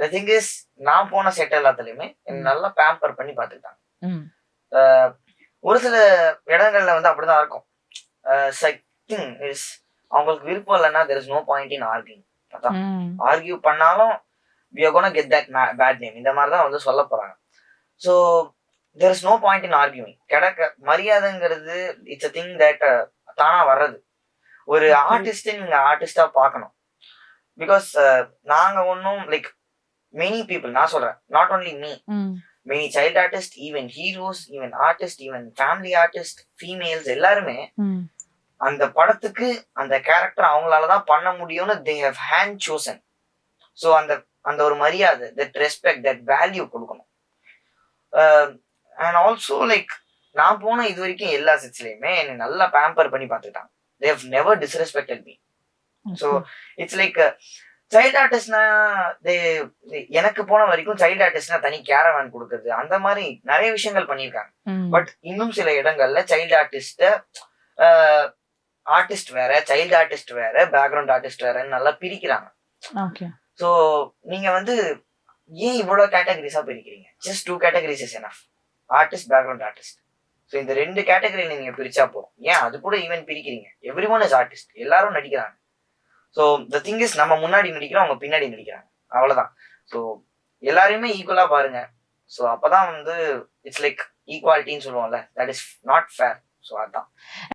The thing is நான் போன set எல்லாத்துலயுமே நல்லா பேம்பர் பண்ணி பாத்துக்கிட்டாங்க. ஒரு சில இடங்கள்ல வந்து அப்படிதான் இருக்கும். அவங்களுக்கு விருப்பம் இல்லைன்னா there is no point in arguing. அதான் ஆர்கியூ பண்ணாலும் we are gonna get that bad name. இந்த மாதிரி தான் வந்து சொல்ல போறாங்க. So there is no point in arguing. மரியாதைங்கிறது இட்ஸ் a thing that தானா வர்றது. ஒரு ஆர்டிஸ்ட் நீங்க ஆர்டிஸ்டா பார்க்கணும். பிகாஸ் நாங்க ஒன்றும் லைக் மெனி பீப்புள், நான் சொல்றேன், not only me, many child artist, even heroes, even artist, even family artist, females எல்லாருமே அந்த படத்துக்கு அந்த கேரக்டர் அவங்களாலதான் பண்ண முடியும்னு they have hand chosen. So அந்த அந்த ஒரு மரியாதை, தட் ரெஸ்பெக்ட், தட் வேல்யூ கொடுக்கணும். அண்ட் ஆல்சோ லைக் நான் போன இது வரைக்கும் எல்லா செட்ஸ்லயுமே என்னை நல்லா பேம்பர் பண்ணி பார்த்துக்கிட்டாங்க. They have never disrespected me. So it's like child ஆர்டிஸ்ட்னா எனக்கு போன வரைக்கும் சைல்ட் ஆர்டிஸ்ட்னா தனி கேரவேன் கொடுக்குறது, அந்த மாதிரி நிறைய விஷயங்கள் பண்ணியிருக்காங்க. பட் இன்னும் சில இடங்கள்ல சைல்ட் ஆர்டிஸ்ட் வேற, சைல்டு ஆர்டிஸ்ட் வேற, பேக்ரவுண்ட் ஆர்டிஸ்ட் வேறன்னு நல்லா பிரிக்கிறாங்க. ஸோ நீங்க வந்து ஏன் இவ்வளவு கேட்டகரிஸா பிரிக்கிறீங்க? Just 2 categories is enough, artist, background artist. So இந்த 2 கேட்டகரியில நீங்க பிரிச்சா போதும். ஏன் அது கூட ஈவன் பிரிக்கிறீங்க? எவ்ரி ஒன் இஸ் ஆர்டிஸ்ட், எல்லாரும் நடிக்கிறாங்க. ஸோ த திங் இஸ் நம்ம முன்னாடி நடிக்கிறோம், அவங்க பின்னாடி நடிக்கிறாங்க, அவ்வளவுதான். ஸோ எல்லாரையுமே ஈக்குவலா பாருங்க. ஸோ அப்பதான் வந்து இட்ஸ் லைக் ஈக்குவாலிட்டின்னு சொல்லுவோம்ல, that is not fair. So அதான்.